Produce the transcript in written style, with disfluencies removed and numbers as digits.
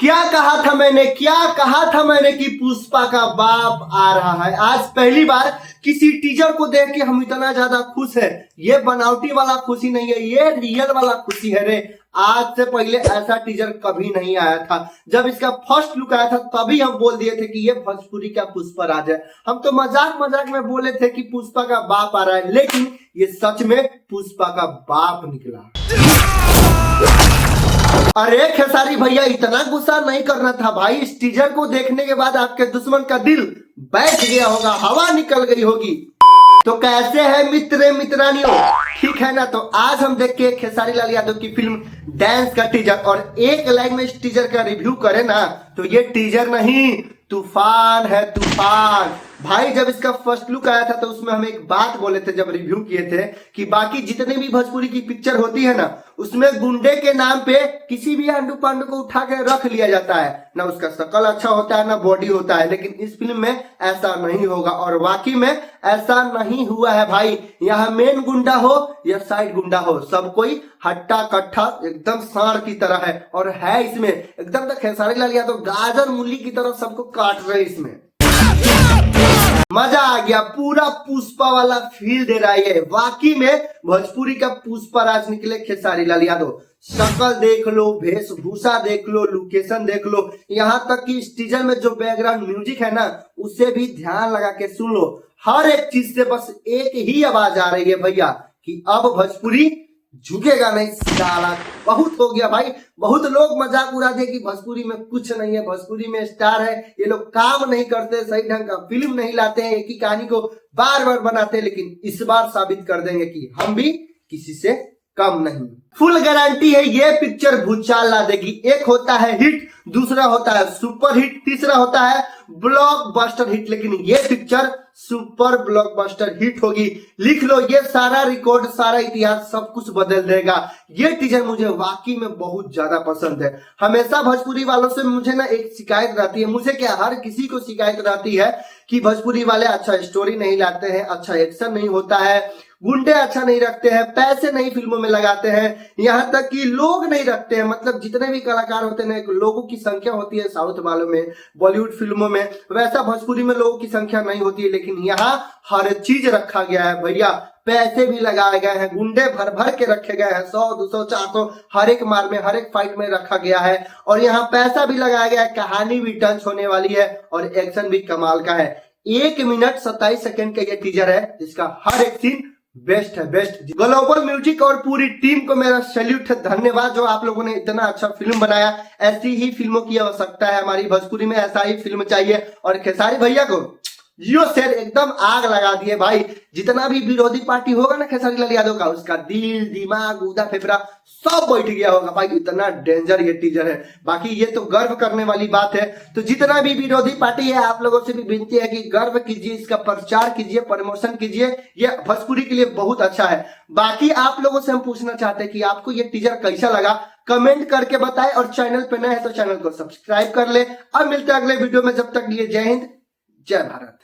क्या कहा था मैंने कि पुष्पा का बाप आ रहा है। आज पहली बार किसी टीजर को देख के हम इतना ज्यादा खुश है। ये बनावटी वाला खुशी नहीं है, ये रियल वाला खुशी है रे। आज से पहले ऐसा टीजर कभी नहीं आया था। जब इसका फर्स्ट लुक आया था तभी हम बोल दिए थे कि ये भोजपुरी का पुष्पराज है। हम तो मजाक मजाक में बोले थे कि पुष्पा का बाप आ रहा है, लेकिन ये सच में पुष्पा का बाप निकला। अरे खेसारी भैया, इतना गुस्सा नहीं करना था भाई। इस टीजर को देखने के बाद आपके दुश्मन का दिल बैठ गया होगा, हवा निकल गई होगी। तो कैसे है मित्र मित्रानियों, ठीक है ना। तो आज हम देख के खेसारी लाल यादव की फिल्म डांस का टीजर और एक लाइन में इस टीजर का रिव्यू करें ना तो ये टीजर नहीं तूफान है, तूफान। भाई जब इसका फर्स्ट लुक आया था तो उसमें हम एक बात बोले थे जब रिव्यू किए थे कि बाकी जितने भी भोजपुरी की पिक्चर होती है ना उसमें गुंडे के नाम पे किसी भी आंडू पांडू को उठा के रख लिया जाता है। ना उसका शकल अच्छा होता है ना बॉडी होता है, लेकिन इस फिल्म में ऐसा नहीं होगा और वाकई में ऐसा नहीं हुआ है भाई। यहाँ मेन गुंडा हो या साइड गुंडा हो, सब कोई हट्टा कट्ठा एकदम सांड की तरह है। और है इसमें एकदम तो खेसारी लाल यादव गाजर मूली की तरह सबको काट रहे इसमें। मजा आ गया, पूरा पुष्पा वाला फील दे रहा है। वाकई में भोजपुरी का पुष्पा राज निकले खेसारी लाल यादव। शक्ल देख लो, वेशभूषा देख लो, लोकेशन देख लो, यहाँ तक कि इस टीजर में जो बैकग्राउंड म्यूजिक है ना उसे भी ध्यान लगा के सुन लो। हर एक चीज से बस एक ही आवाज आ रही है भैया कि अब भोजपुरी झुकेगा नहीं साला। बहुत हो गया भाई, बहुत लोग मजाक उड़ा दे कि भोजपुरी में कुछ नहीं है, भोजपुरी में स्टार है, ये लोग काम नहीं करते, सही ढंग का फिल्म नहीं लाते हैं, एक ही कहानी को बार बार बनाते हैं। लेकिन इस बार साबित कर देंगे कि हम भी किसी से कम नहीं। फुल गारंटी है ये पिक्चर भूचाल ला देगी। एक होता है हिट, दूसरा होता है सुपर हिट, तीसरा होता है ब्लॉकबस्टर हिट, लेकिन ये पिक्चर सुपर ब्लॉकबस्टर हिट होगी। लिख लो, ये सारा रिकॉर्ड, सारा इतिहास सब कुछ बदल देगा। ये टीजर मुझे वाकई में बहुत ज्यादा पसंद है। हमेशा भोजपुरी वालों से मुझे ना एक शिकायत रहती है, मुझे क्या हर किसी को शिकायत रहती है कि भोजपुरी वाले अच्छा स्टोरी नहीं लाते हैं, अच्छा एक्शन नहीं होता है, गुंडे अच्छा नहीं रखते हैं, पैसे नहीं फिल्मों में लगाते हैं, यहाँ तक कि लोग नहीं रखते हैं। मतलब जितने भी कलाकार होते हैं लोगों की संख्या होती है साउथ वालों में, बॉलीवुड फिल्मों में, वैसा भोजपुरी में लोगों की संख्या नहीं होती है। लेकिन यहाँ हर चीज रखा गया है भैया, पैसे भी लगाए गए हैं, गुंडे भर भर के रखे गए हैं, 100 200 400 हर एक मार में, हर एक फाइट में रखा गया है। और यहाँ पैसा भी लगाया गया है, कहानी भी टच होने वाली है और एक्शन भी कमाल का है। 1 मिनट 27 सेकंड का ये टीजर है जिसका हर एक सीन बेस्ट है, बेस्ट। ग्लोबल म्यूजिक और पूरी टीम को मेरा सैल्यूट है, धन्यवाद जो आप लोगों ने इतना अच्छा फिल्म बनाया। ऐसी ही फिल्मों की आवश्यकता है हमारी भोजपुरी में, ऐसा ही फिल्म चाहिए। और खेसारी भैया को जियो शेर एकदम आग लगा दिए भाई। जितना भी विरोधी पार्टी होगा ना खेसारी लाल यादव का, उसका दिल दिमाग गुदा फेफड़ा सब बैठ गया होगा भाई। इतना डेंजर ये टीजर है। बाकी ये तो गर्व करने वाली बात है। तो जितना भी विरोधी पार्टी है आप लोगों से भी विनती है कि गर्व कीजिए, इसका प्रचार कीजिए, प्रमोशन कीजिए, ये भोजपुरी के लिए बहुत अच्छा है। बाकी आप लोगों से हम पूछना चाहते हैं कि आपको ये टीजर कैसा लगा, कमेंट करके बताएं। और चैनल पे नए है तो चैनल को सब्सक्राइब कर ले। अब मिलते हैं अगले वीडियो में, जब तक लिए जय हिंद जय भारत।